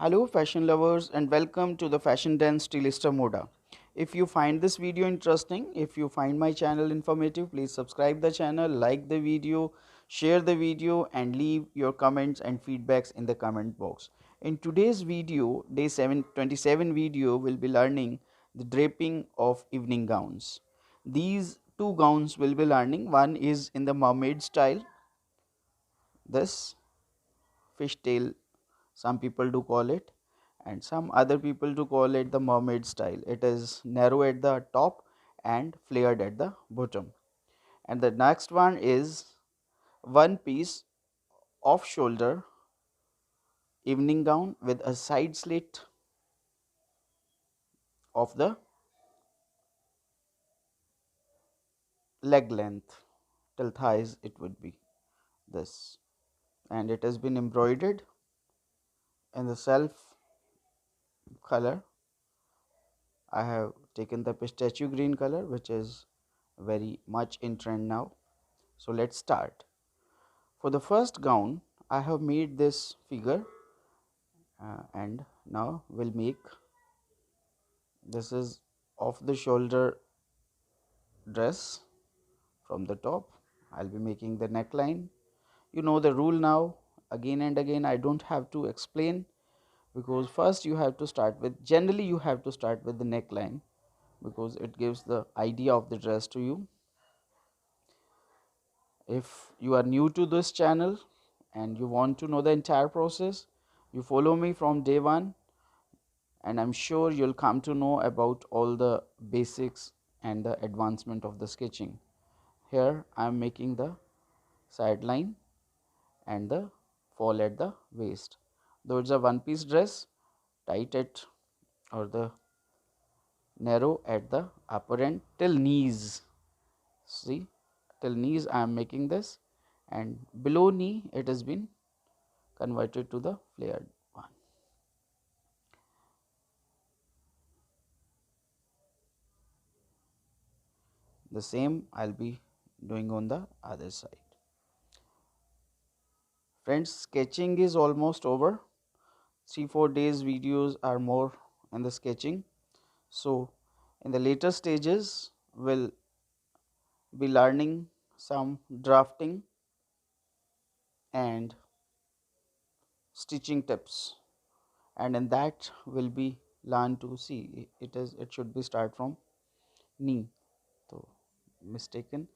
Hello fashion lovers and welcome to the Fashion Dance Stylista Moda. If you find this video interesting, if you find my channel informative, please subscribe the channel, like the video, share the video and leave your comments and feedbacks in the comment box. In today's video, day 27 video, will be learning the draping of evening gowns. These two gowns will be learning. One is in the mermaid style, this fishtail some people do call it, and some other people do call it the mermaid style. It is narrow at the top and flared at the bottom. And the next one is one piece off shoulder evening gown with a side slit of the leg length till thighs. It would be this, and it has been embroidered in the self color. I have taken the pistachio green color, which is very much in trend now. So let's start. For the first gown, I have made this figure, and now we'll make, this is off the shoulder dress from the top. I'll be making the neckline. You know the rule now. Again and again, I don't have to explain, because first you have to start with, generally you have to start with the neckline, because it gives the idea of the dress to you. If you are new to this channel and you want to know the entire process, you follow me from day one, and I'm sure you'll come to know about all the basics and the advancement of the sketching. Here I'm making the side line and the fall at the waist. Though it's a one piece dress, tight at, or the narrow at the upper end till knees. See, till knees I am making this, and below knee it has been converted to the flared one. The same I'll be doing on the other side. Friends, sketching is almost over. 3-4 days videos are more in the sketching. So in the later stages we'll be learning some drafting and stitching tips, and in that will be learn to see, it should be start from knee, so mistaken.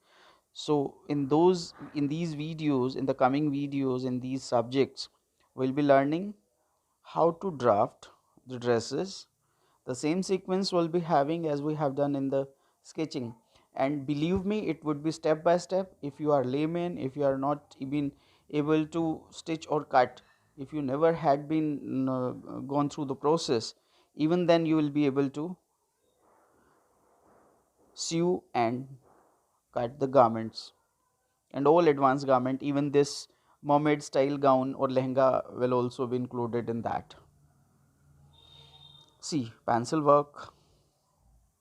So in these videos, in the coming videos, in these subjects, we'll be learning how to draft the dresses. The same sequence will be having as we have done in the sketching, and believe me, it would be step by step. If you are layman, if you are not even able to stitch or cut, if you never had been gone through the process, even then you will be able to sew and cut the garments, and all advanced garment, even this mermaid style gown or lehenga will also be included in that. See, pencil work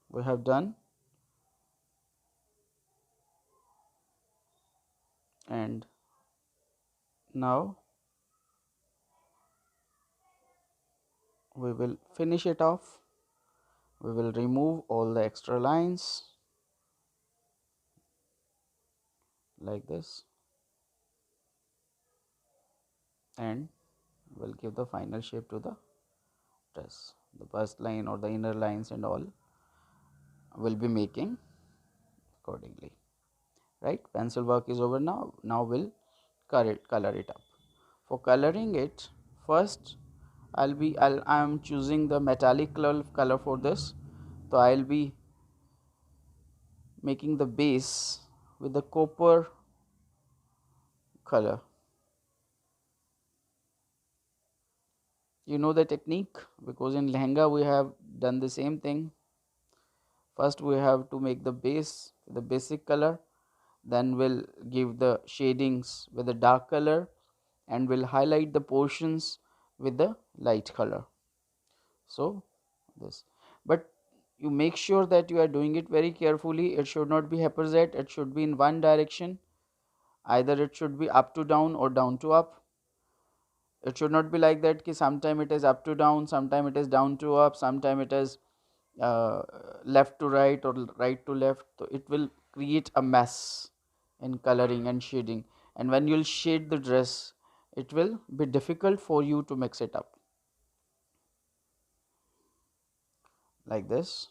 we have done, and now we will finish it off. We will remove all the extra lines like this, and we'll give the final shape to the dress. The bust line or the inner lines and all will be making accordingly. Right, pencil work is over now. Now we'll color it up. For coloring it, first I'm choosing the metallic color for this. So I'll be making the base with the copper color. You know the technique, because in lehenga we have done the same thing. First we have to make the base with the basic color, then we'll give the shadings with the dark color, and we'll highlight the portions with the light color. So this, but you make sure that you are doing it very carefully. It should not be haphazard, it should be in one direction. Either it should be up to down or down to up. It should not be like that ki sometime it is up to down, sometime it is down to up, sometime it is uh, left to right or right to left. So it will create a mess in coloring and shading, and when you'll shade the dress, it will be difficult for you to mix it up like this.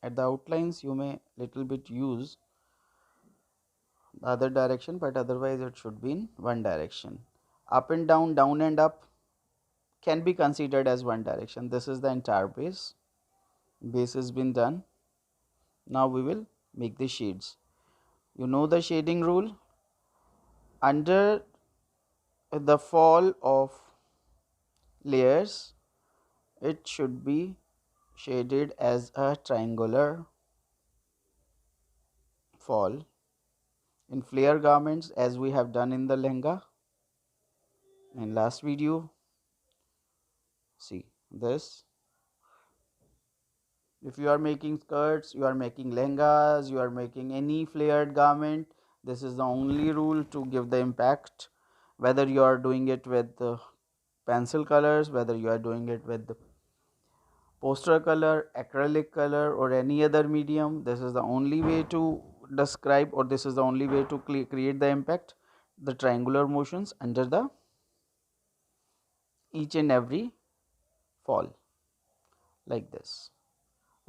At the outlines you may little bit use the other direction, but otherwise it should be in one direction. Up and down, down and up can be considered as one direction. This is the entire base. Base has been done. Now we will make the shades. You know the shading rule. Under the fall of layers, it should be shaded as a triangular fall. In flare garments, as we have done in the lehenga in last video, see this. If you are making skirts, you are making lehengas, you are making any flared garment, this is the only rule to give the impact. Whether you are doing it with pencil colors, whether you are doing it with poster color, acrylic color, or any other medium, this is the only way to describe, or this is the only way to create the impact. The triangular motions under the each and every fall like this,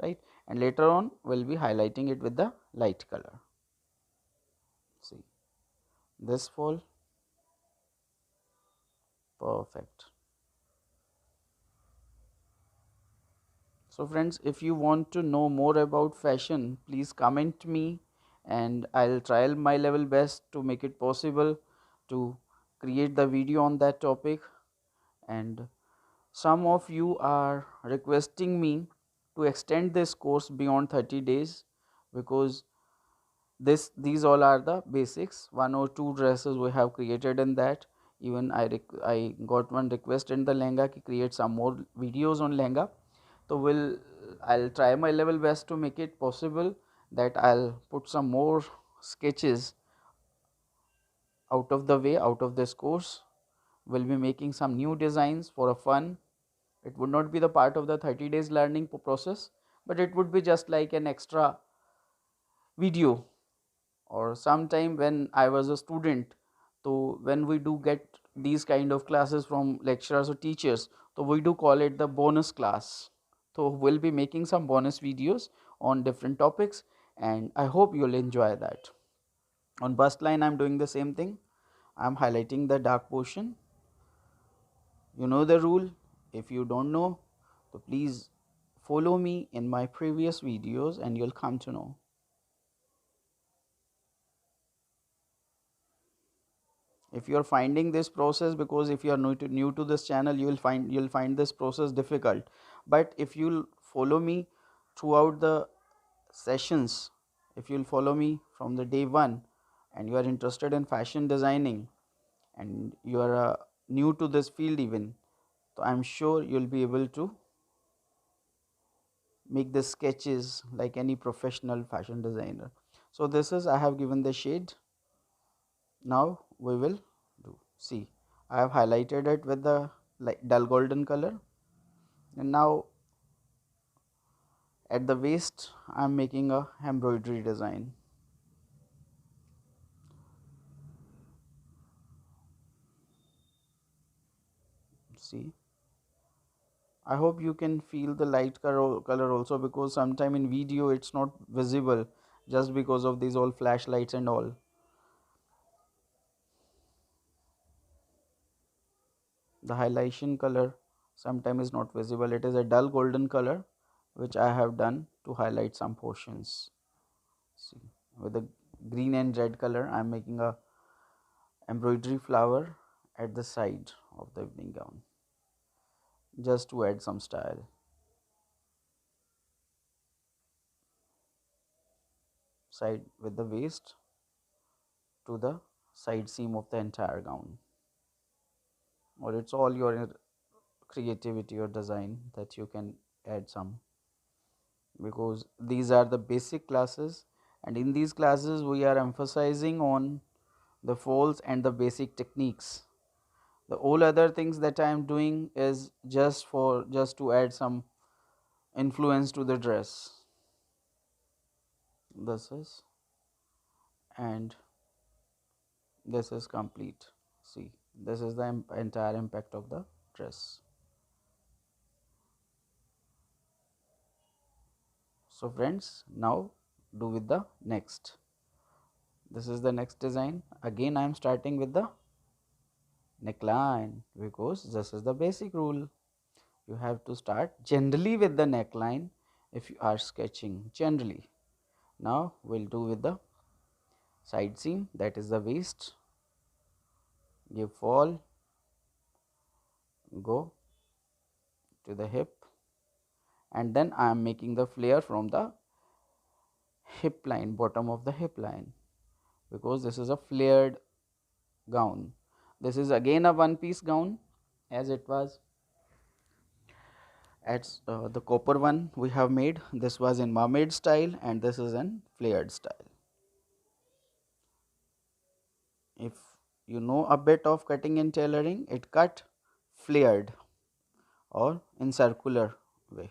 right? And later on we'll be highlighting it with the light color. See this fall, perfect. So friends, if you want to know more about fashion, please comment me, and I'll try my level best to make it possible to create the video on that topic. And some of you are requesting me to extend this course beyond 30 days, because these all are the basics. One or two dresses we have created in that. Even I got one request in the lehenga to create some more videos on lehenga. So I'll try my level best to make it possible that I'll put some more sketches out of the way out of this course. We'll be making some new designs for a fun. It would not be the part of the 30 days learning process, but it would be just like an extra video. Or sometime when I was a student, so when we do get these kind of classes from lecturers or teachers, so we do call it the bonus class. So we'll be making some bonus videos on different topics, and I hope you'll enjoy that. On bust line I'm doing the same thing. I'm highlighting the dark portion. You know the rule. If you don't know, so please follow me in my previous videos and you'll come to know. If you are finding this process, because if you are new to this channel, you'll find this process difficult, but if you'll follow me throughout the sessions, if you'll follow me from the day one, and you are interested in fashion designing, and you are new to this field even, so I'm sure you'll be able to make the sketches like any professional fashion designer. So this is, I have given the shade. Now we will do, see, I have highlighted it with the like dull golden color, and now at the waist I am making a embroidery design. See, I hope you can feel the light color also, because sometime in video it's not visible just because of these all flashlights and all. The highlightation color sometime is not visible. It is a dull golden color which I have done to highlight some portions. See, with the green and red color I am making a embroidery flower at the side of the evening gown, just to add some style. Side with the waist to the side seam of the entire gown, or it's all your creativity or design that you can add some because these are the basic classes, and in these classes we are emphasizing on the folds and the basic techniques. The all other things that I am doing is just to add some influence to the dress. This is, and this is complete. See, this is the entire impact of the dress. So friends, now do with the next. This is the next design. Again I am starting with the neckline because this is the basic rule. You have to start generally with the neckline if you are sketching generally. Now we'll do with the side seam, that is the waist. Give fall, go to the hip, and then I am making the flare from the hip line, bottom of the hip line, because this is a flared gown. This is again a one piece gown, as it was at the copper one we have made. This was in mermaid style and this is in flared style. If you know a bit of cutting and tailoring, it cut flared or in circular way.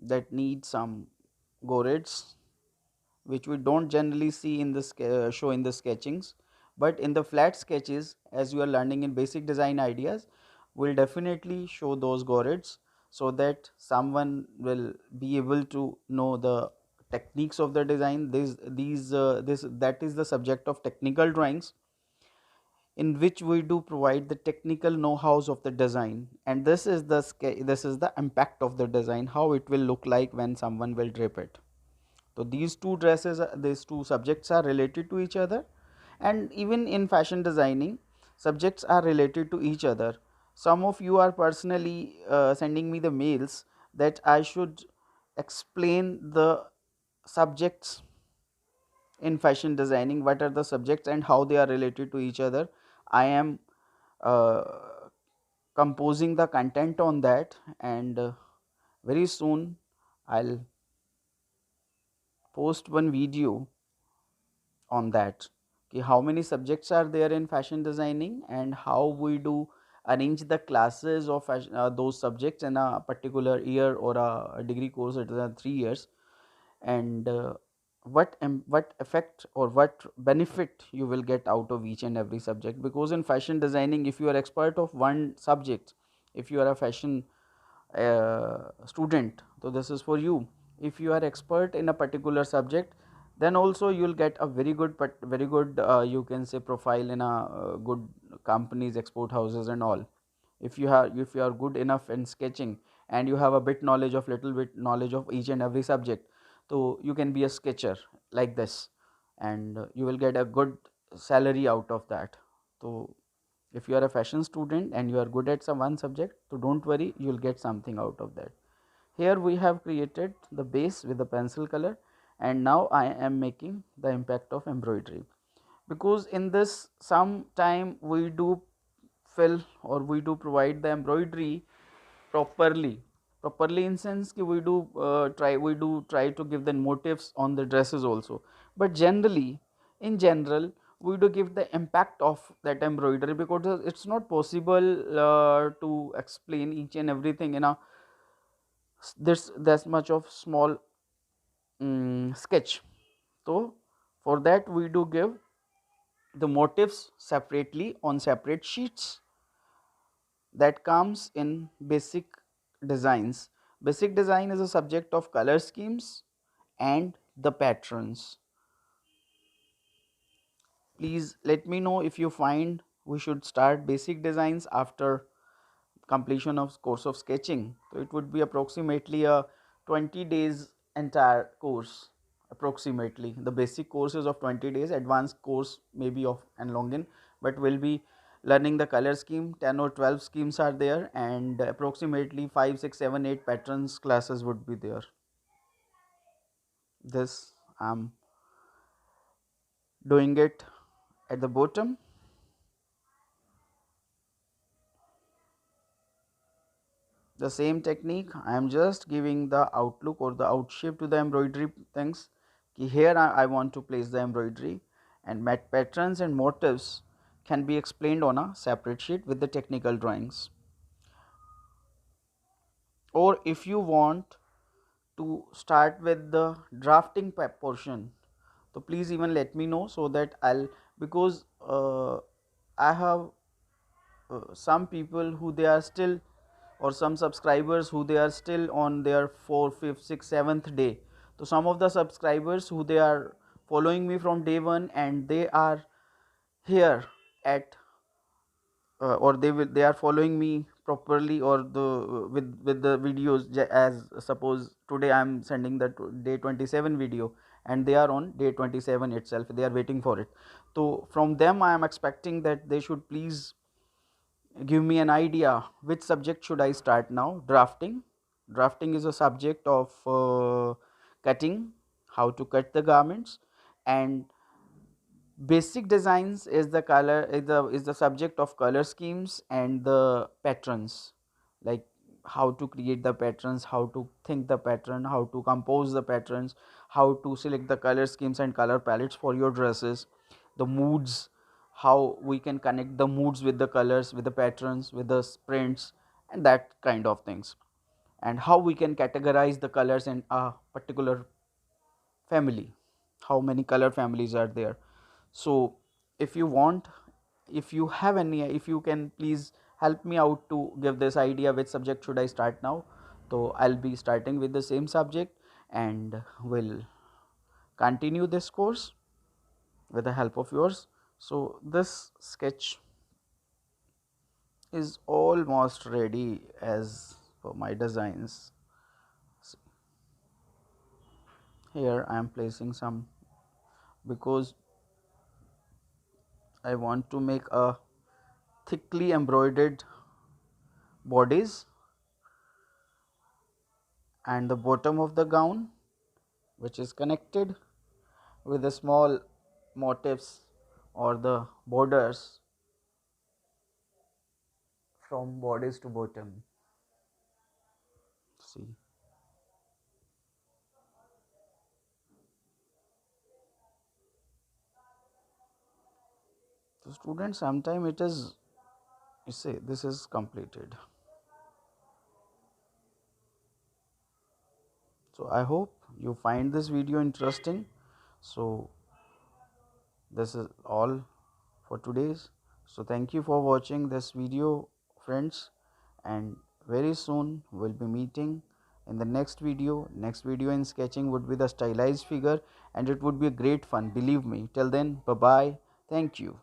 That needs some gorets, which we don't generally see in the show in the sketchings, but in the flat sketches, as you are learning in basic design ideas, will definitely show those gorets, so that someone will be able to know the techniques of the design. This that is the subject of technical drawings, in which we do provide the technical know-hows of the design, and this is the impact of the design, how it will look like when someone will drape it. So these two subjects are related to each other, and even in fashion designing, subjects are related to each other. Some of you are personally sending me the mails that I should explain the subjects in fashion designing, what are the subjects and how they are related to each other. I am uh, composing the content on that, and very soon I'll post one video on that. Okay, how many subjects are there in fashion designing and how we do arrange the classes of those subjects in a particular year or a degree course at 3 years, and what effect or what benefit you will get out of each and every subject. Because in fashion designing, if you are expert of one subject, if you are a fashion student, so this is for you. If you are expert in a particular subject, then also you will get a very good you can say profile in a good companies, export houses and all. If you are good enough in sketching and you have a bit knowledge of little bit knowledge of each and every subject, so you can be a sketcher like this, and you will get a good salary out of that. So if you are a fashion student and you are good at some one subject, so don't worry, you will get something out of that. Here we have created the base with the pencil color, and now I am making the impact of embroidery, because in this sometime we do fill or we do provide the embroidery properly in sense ki we do try to give the motifs on the dresses also, but generally in general we do give the impact of that embroidery, because it's not possible to explain each and everything in a this much of small sketch. So for that we do give the motifs separately on separate sheets. That comes in basic designs. Basic design is a subject of color schemes and the patterns. Please let me know if you find we should start basic designs after completion of course of sketching. So it would be approximately a 20 days entire course, approximately. The basic course is of 20 days, advanced course maybe of and longin, but we'll be learning the color scheme. 10 or 12 schemes are there, and approximately 5 6 7 8 patterns classes would be there. This I'm doing it at the bottom. The same technique, I am just giving the outlook or the outshape to the embroidery things. Here I want to place the embroidery, and patterns and motifs can be explained on a separate sheet with the technical drawings. Or if you want to start with the drafting portion, so please even let me know, so that I'll, because I have some people who they are still, or some subscribers who they are still on their 4th, 5th, 6th, 7th day. So some of the subscribers who they are following me from day one, and they are here at or they are following me properly, or the with the videos, as suppose today I am sending the day 27 video, and they are on day 27 itself, they are waiting for it. So from them I am expecting that they should please give me an idea which subject should I start now. Drafting is a subject of cutting, how to cut the garments, and basic designs is the color is the subject of color schemes and the patterns, like how to create the patterns, how to think the pattern, how to compose the patterns, how to select the color schemes and color palettes for your dresses, the moods, how we can connect the moods with the colors, with the patterns, with the prints, and that kind of things, and how we can categorize the colors in a particular family, how many color families are there. So if you want, if you have any, if you can please help me out to give this idea which subject should I start now, so I'll be starting with the same subject, and will continue this course with the help of yours. So this sketch is almost ready as for my designs. Here I am placing some, because I want to make a thickly embroidered bodies and the bottom of the gown, which is connected with the small motifs or the borders from bodies to bottom. See, so students, sometime it is, you say this is completed. So I hope you find this video interesting. So this is all for today's. So thank you for watching this video, friends, and very soon we'll be meeting in the next video. Next video in sketching would be the stylized figure, and it would be a great fun, believe me. Till then, bye bye. Thank you.